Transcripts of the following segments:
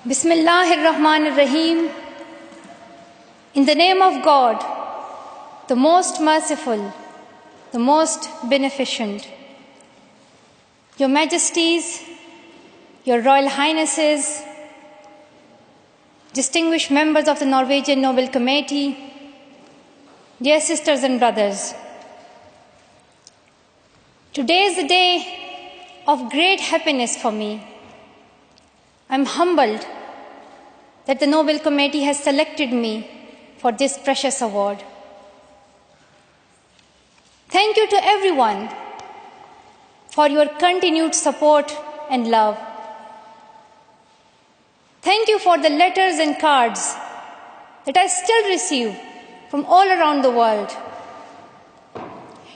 Bismillahirrahmanirrahim. In the name of God, the most merciful, the most beneficent. Your Majesties, Your Royal Highnesses, distinguished members of the Norwegian Nobel Committee, dear sisters and brothers. Today is a day of great happiness for me. I'm humbled that the Nobel Committee has selected me for this precious award. Thank you to everyone for your continued support and love. Thank you for the letters and cards that I still receive from all around the world.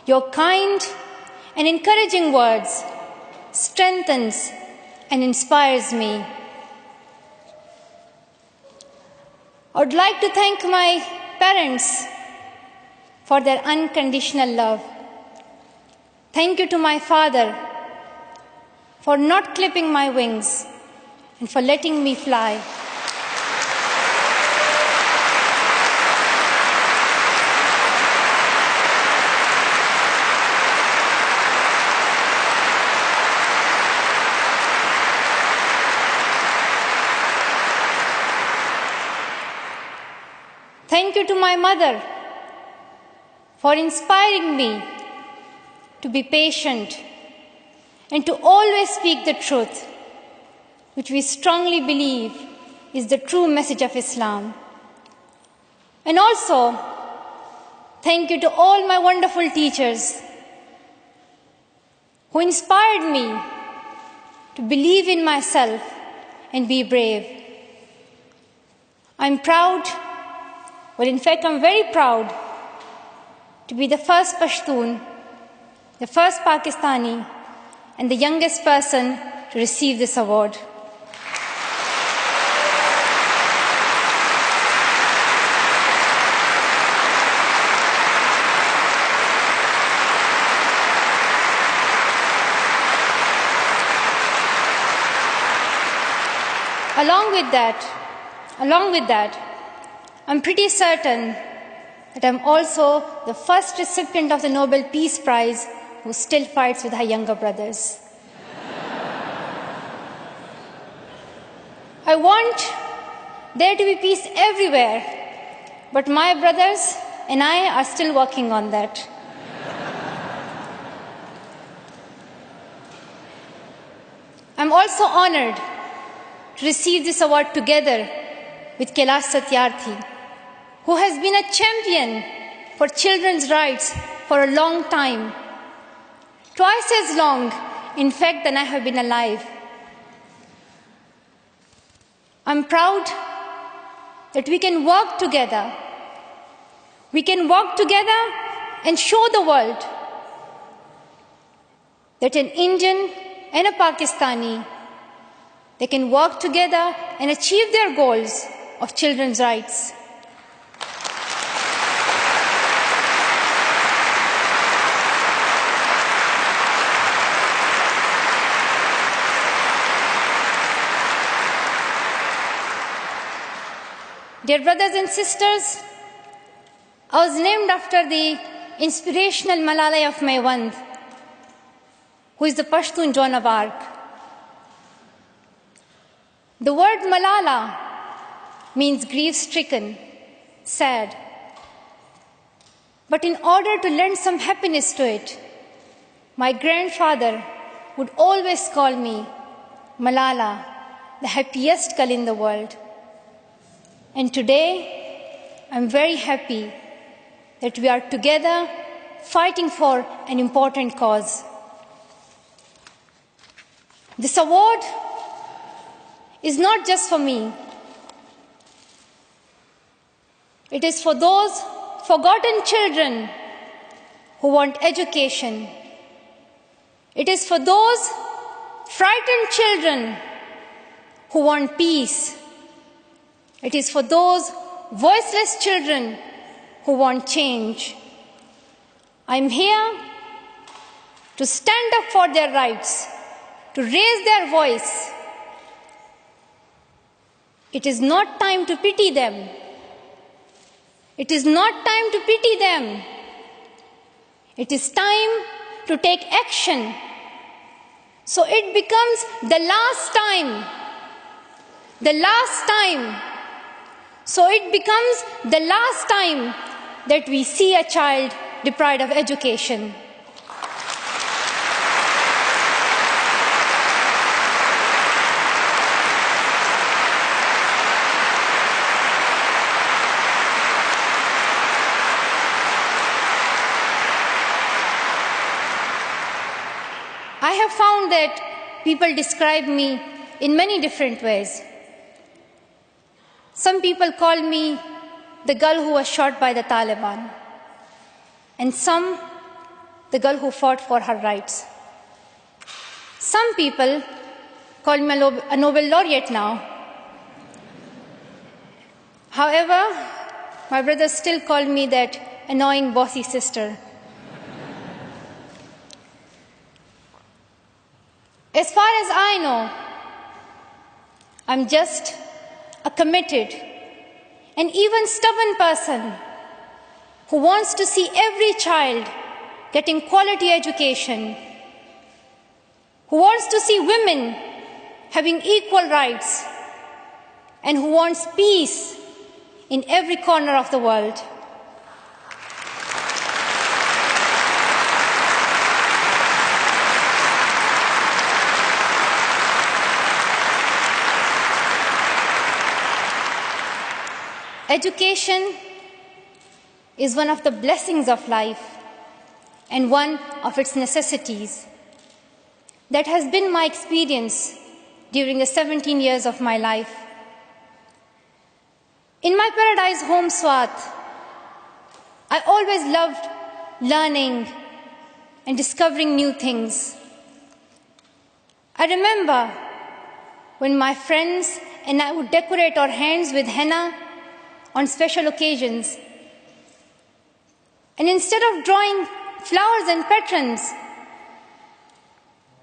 Your kind and encouraging words strengthens and inspires me. I would like to thank my parents for their unconditional love. Thank you to my father for not clipping my wings and for letting me fly. Thank you to my mother for inspiring me to be patient and to always speak the truth, which we strongly believe is the true message of Islam. And also, thank you to all my wonderful teachers who inspired me to believe in myself and be brave. I'm proud. Well, in fact, I'm very proud to be the first Pashtun, the first Pakistani, and the youngest person to receive this award. Along with that, I'm pretty certain that I'm also the first recipient of the Nobel Peace Prize who still fights with her younger brothers. I want there to be peace everywhere, but my brothers and I are still working on that. I'm also honored to receive this award together with Kailash Satyarthi, who has been a champion for children's rights for a long time, twice as long, in fact, than I have been alive. I'm proud that we can work together. We can work together and show the world that an Indian and a Pakistani, they can work together and achieve their goals of children's rights. Dear brothers and sisters, I was named after the inspirational Malala of Maiwand, who is the Pashtun Joan of Arc. The word Malala means grief-stricken, sad. But in order to lend some happiness to it, my grandfather would always call me Malala, the happiest girl in the world. And today, I'm very happy that we are together fighting for an important cause. This award is not just for me. It is for those forgotten children who want education. It is for those frightened children who want peace. It is for those voiceless children who want change. I'm here to stand up for their rights, to raise their voice, It is not time to pity them. It is not time to pity them. It is time to take action. So it becomes the last time. The last time. So it becomes the last time that we see a child deprived of education. I have found that people describe me in many different ways. Some people call me the girl who was shot by the Taliban, and some the girl who fought for her rights. Some people call me a Nobel laureate now. However, my brothers still call me that annoying bossy sister. As far as I know, I'm just a committed and even stubborn person who wants to see every child getting quality education, who wants to see women having equal rights, and who wants peace in every corner of the world. Education is one of the blessings of life and one of its necessities. That has been my experience during the 17 years of my life. In my paradise home, Swat, I always loved learning and discovering new things. I remember when my friends and I would decorate our hands with henna on special occasions. And instead of drawing flowers and patrons,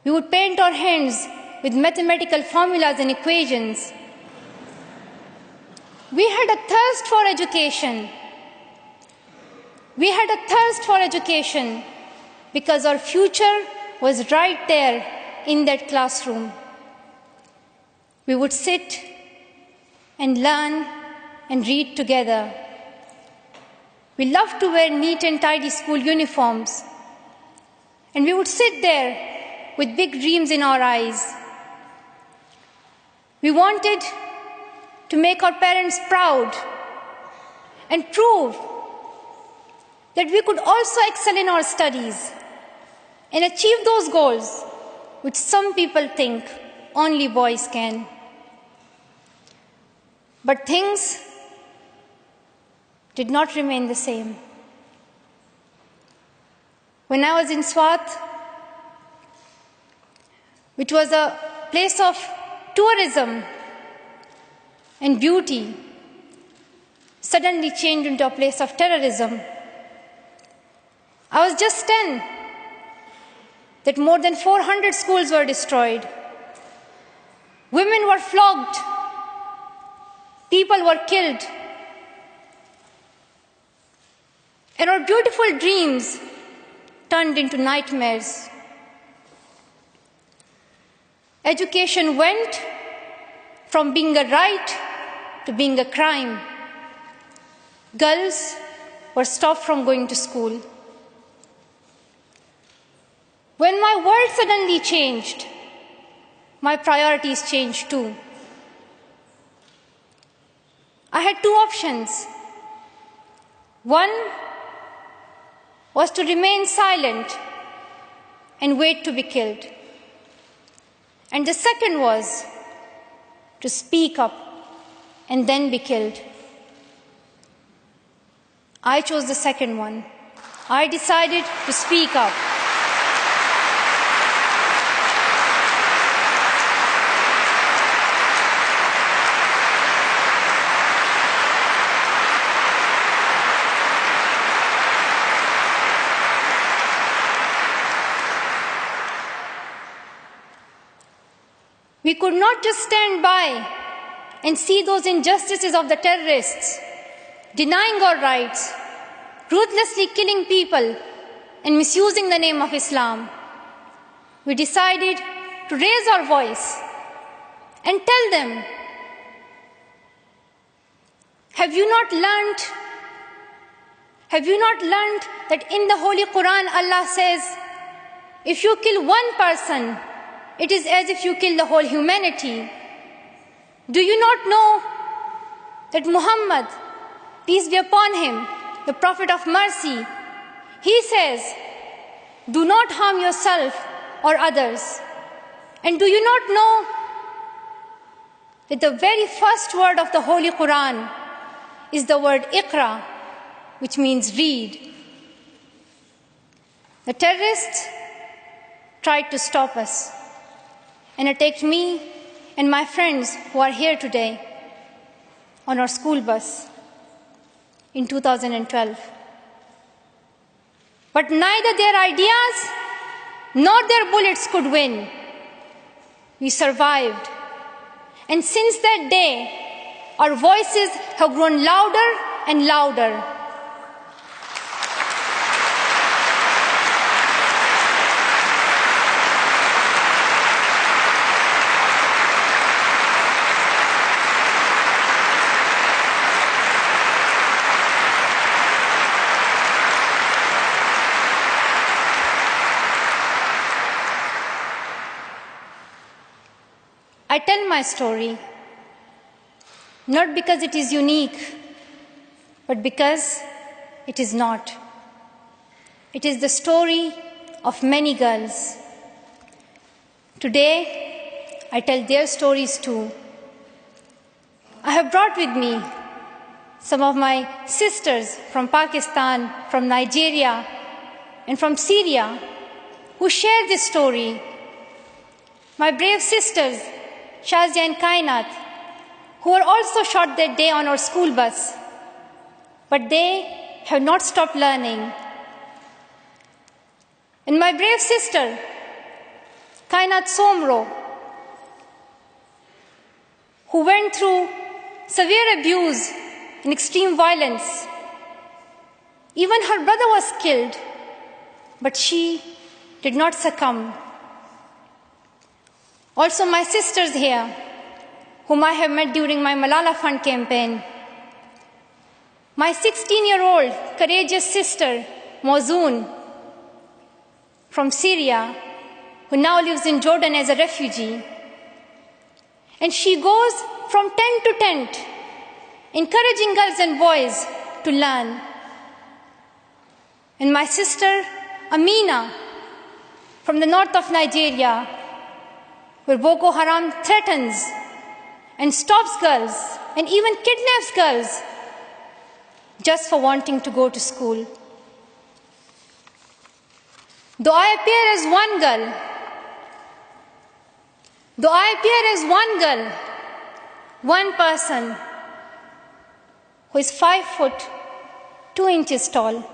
we would paint our hands with mathematical formulas and equations. We had a thirst for education. We had a thirst for education because our future was right there in that classroom. We would sit and learn and read together. We loved to wear neat and tidy school uniforms. And we would sit there with big dreams in our eyes. We wanted to make our parents proud and prove that we could also excel in our studies and achieve those goals which some people think only boys can. But things did not remain the same. When I was in Swat, which was a place of tourism and beauty, suddenly changed into a place of terrorism. I was just 10 that more than 400 schools were destroyed. Women were flogged. People were killed. And our beautiful dreams turned into nightmares. Education went from being a right to being a crime. Girls were stopped from going to school. When my world suddenly changed, my priorities changed too. I had two options. One was to remain silent and wait to be killed. And the second was to speak up and then be killed. I chose the second one. I decided to speak up. We could not just stand by and see those injustices of the terrorists, denying our rights, ruthlessly killing people, and misusing the name of Islam, we decided to raise our voice and tell them, have you not learned that in the Holy Quran Allah says, if you kill one person, it is as if you kill the whole humanity? Do you not know that Muhammad, peace be upon him, the Prophet of mercy, he says, do not harm yourself or others. And do you not know that the very first word of the Holy Quran is the word Iqra, which means read? The terrorists tried to stop us and attacked me and my friends who are here today on our school bus in 2012. But neither their ideas nor their bullets could win. We survived. And since that day, our voices have grown louder and louder. I tell my story not because it is unique, but because it is not. It is the story of many girls. Today, I tell their stories too. I have brought with me some of my sisters from Pakistan, from Nigeria, and from Syria who share this story. My brave sisters, Shazia and Kainat, who were also shot that day on our school bus. But they have not stopped learning. And my brave sister, Kainat Somro, who went through severe abuse and extreme violence. Even her brother was killed, but she did not succumb. Also my sisters here, whom I have met during my Malala Fund campaign. My 16-year-old courageous sister, Mozoon, from Syria, who now lives in Jordan as a refugee. And she goes from tent to tent, encouraging girls and boys to learn. And my sister, Amina, from the north of Nigeria, where Boko Haram threatens and stops girls and even kidnaps girls just for wanting to go to school. Though I appear as one girl, one person who is 5 foot 2 inches tall,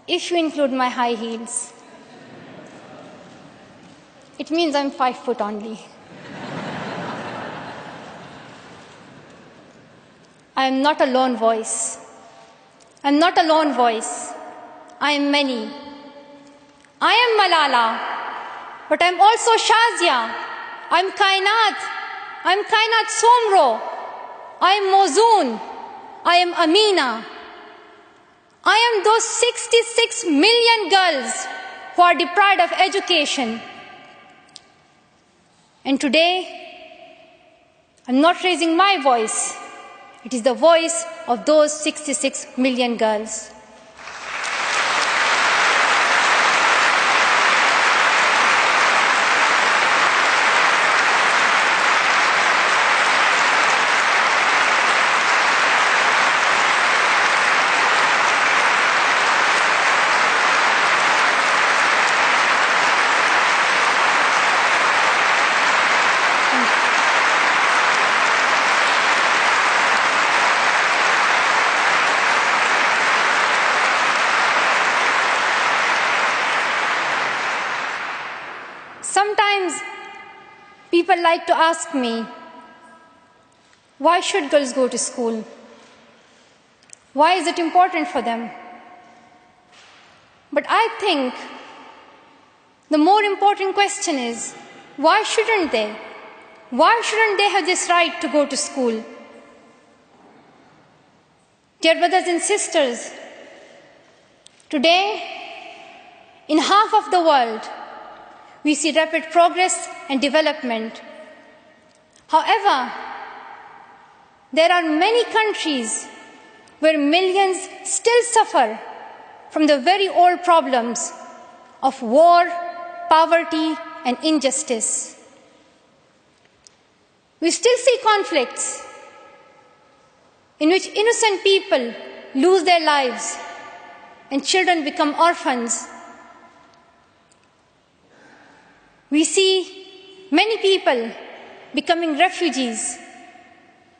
if you include my high heels, it means I'm 5 foot only. I am not a lone voice. I am many. I am Malala, but I'm also Shazia. I'm Kainat Somro. I'm Mozoon. I am Amina. I am those 66 million girls who are deprived of education. And today, I'm not raising my voice. It is the voice of those 66 million girls. Sometimes people like to ask me, Why should girls go to school? Why is it important for them? But I think the more important question is, why shouldn't they? Why shouldn't they have this right to go to school? Dear brothers and sisters, today, in half of the world, we see rapid progress and development. However, there are many countries where millions still suffer from the very old problems of war, poverty, and injustice. We still see conflicts in which innocent people lose their lives and children become orphans. We see many people becoming refugees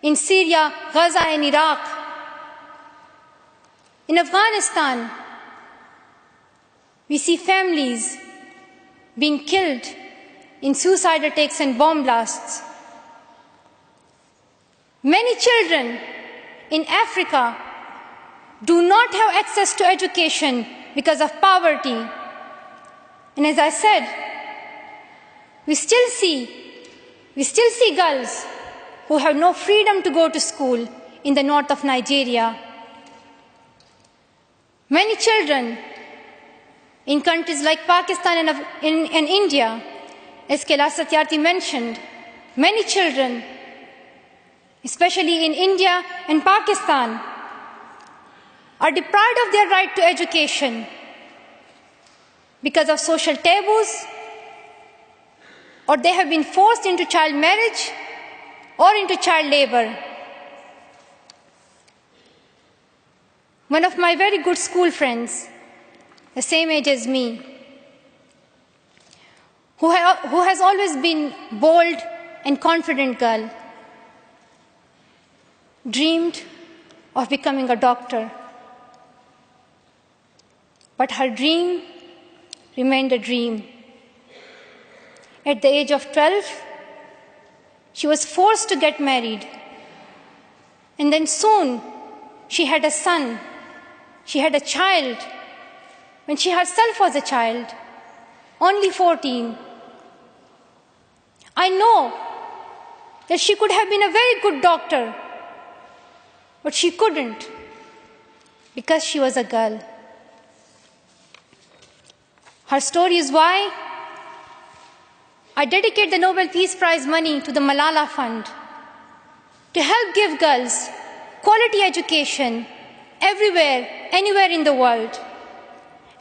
in Syria, Gaza, and Iraq. In Afghanistan, we see families being killed in suicide attacks and bomb blasts. Many children in Africa do not have access to education because of poverty. And as I said, we still see girls who have no freedom to go to school in the north of Nigeria. Many children in countries like Pakistan and India, as Kailash Satyarthi mentioned, many children, especially in India and Pakistan, are deprived of their right to education because of social taboos, or they have been forced into child marriage or into child labor. One of my very good school friends, the same age as me, who has always been bold and confident girl, dreamed of becoming a doctor. But her dream remained a dream. At the age of 12, she was forced to get married. And then soon, she had a son. She had a child when she herself was a child, only 14. I know that she could have been a very good doctor, but she couldn't because she was a girl. Her story is why I dedicate the Nobel Peace Prize money to the Malala Fund to help give girls quality education everywhere, anywhere in the world,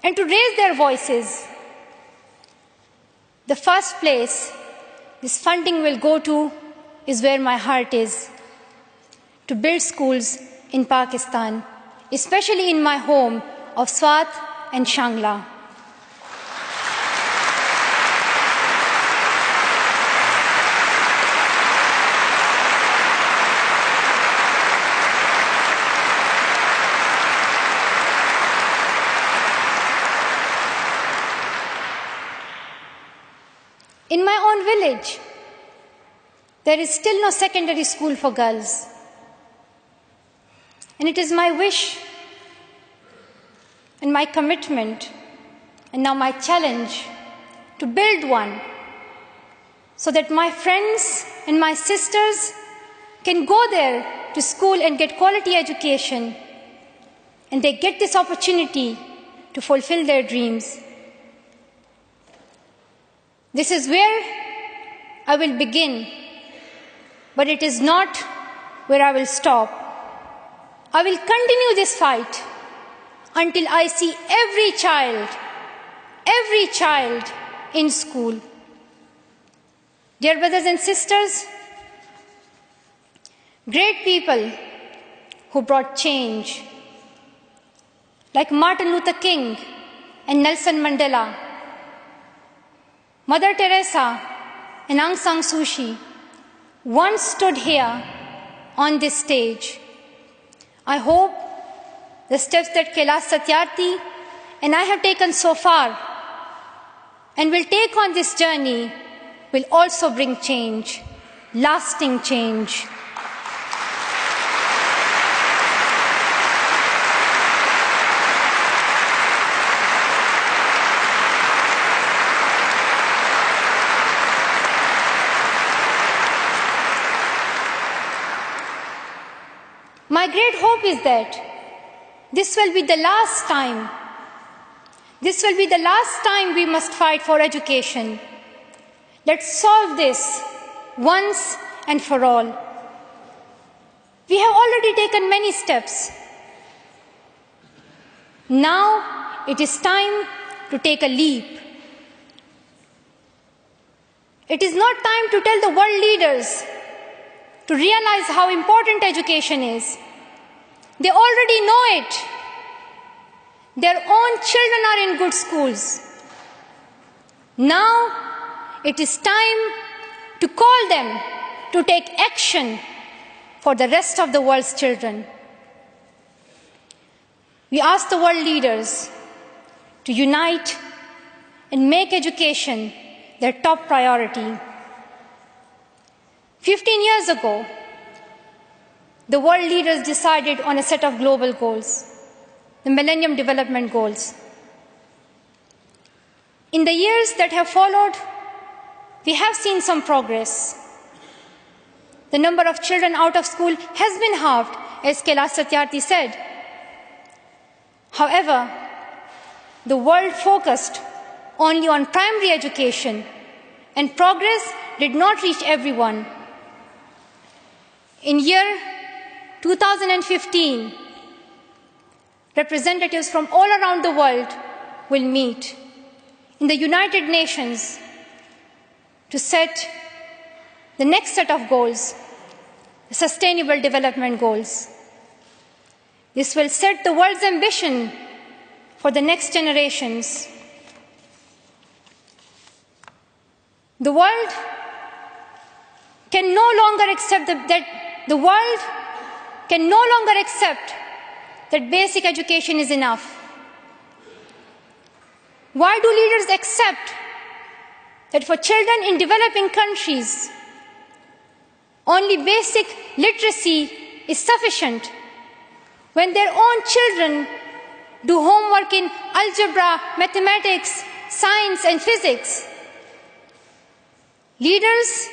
and to raise their voices. The first place this funding will go to is where my heart is, to build schools in Pakistan, especially in my home of Swat and Shangla. In my own village, there is still no secondary school for girls. And it is my wish and my commitment and now my challenge to build one so that my friends and my sisters can go there to school and get quality education, and they get this opportunity to fulfill their dreams. This is where I will begin, but it is not where I will stop. I will continue this fight until I see every child in school. Dear brothers and sisters, great people who brought change, like Martin Luther King and Nelson Mandela, Mother Teresa and Aung San Suu Kyi, once stood here on this stage. I hope the steps that Kailash Satyarthi and I have taken so far and will take on this journey will also bring change, lasting change. my great hope is that this will be the last time. This will be the last time we must fight for education. Let's solve this once and for all. We have already taken many steps. Now it is time to take a leap. It is not time to tell the world leaders to realize how important education is. They already know it. Their own children are in good schools. Now it is time to call them to take action for the rest of the world's children. We ask the world leaders to unite and make education their top priority. 15 years ago, the world leaders decided on a set of global goals, the Millennium Development Goals. In the years that have followed, we have seen some progress. The number of children out of school has been halved, as Kailash Satyarthi said. However, the world focused only on primary education, and progress did not reach everyone. In year 2015, representatives from all around the world will meet in the United Nations to set the next set of goals, the Sustainable Development Goals. This will set the world's ambition for the next generations. The world can no longer accept that basic education is enough. Why do leaders accept that for children in developing countries, only basic literacy is sufficient when their own children do homework in algebra, mathematics, science, and physics? Leaders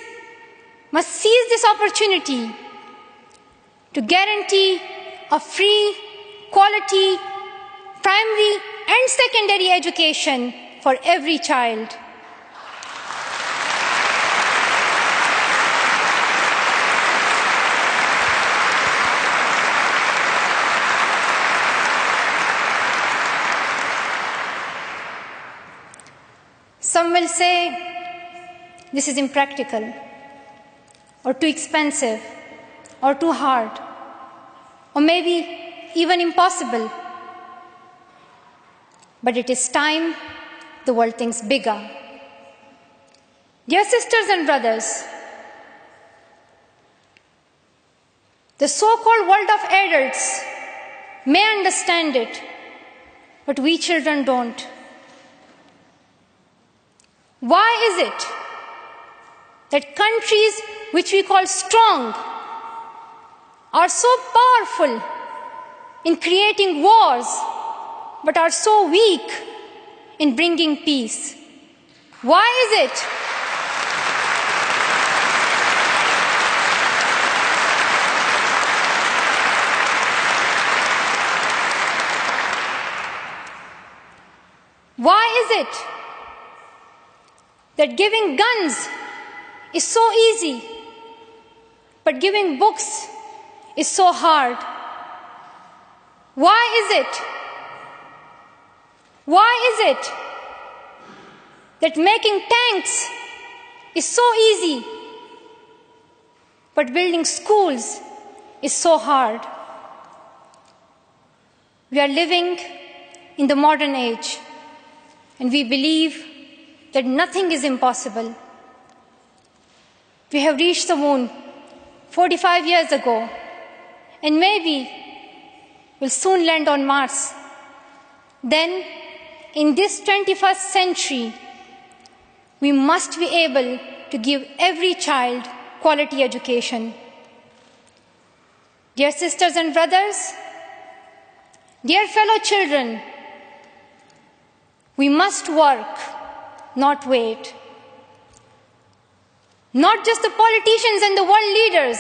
must seize this opportunity to guarantee a free, quality, primary and secondary education for every child. Some will say this is impractical, or too expensive, or too hard, or maybe even impossible. But it is time the world thinks bigger. Dear sisters and brothers, the so-called world of adults may understand it, but we children don't. Why is it that countries which we call strong are so powerful in creating wars, but are so weak in bringing peace? Why is it that giving guns is so easy, but giving books is so hard? Why is it that making tanks is so easy, but building schools is so hard? We are living in the modern age, and we believe that nothing is impossible. We have reached the moon 45 years ago, and maybe we'll soon land on Mars. Then, in this 21st century, we must be able to give every child quality education. Dear sisters and brothers, dear fellow children, we must work, not wait. Not just the politicians and the world leaders,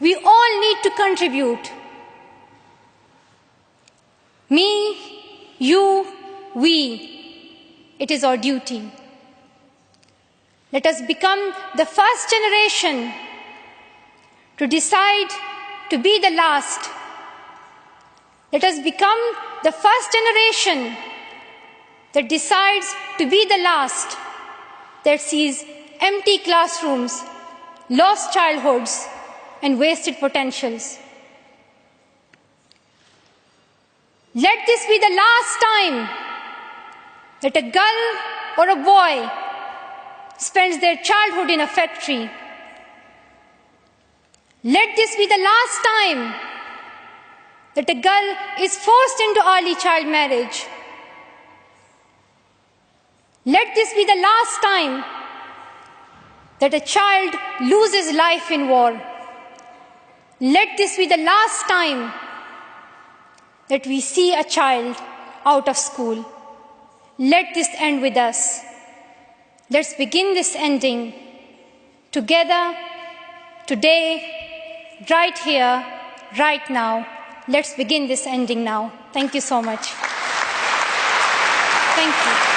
We all need to contribute. Me, you, we. It is our duty. Let us become the first generation to decide to be the last. Let us become the first generation that decides to be the last, that sees empty classrooms, lost childhoods, and wasted potentials. Let this be the last time that a girl or a boy spends their childhood in a factory. Let this be the last time that a girl is forced into early child marriage. Let this be the last time that a child loses life in war. Let this be the last time that we see a child out of school. Let this end with us. Let's begin this ending together, today, right here, right now. Let's begin this ending now. Thank you so much. Thank you.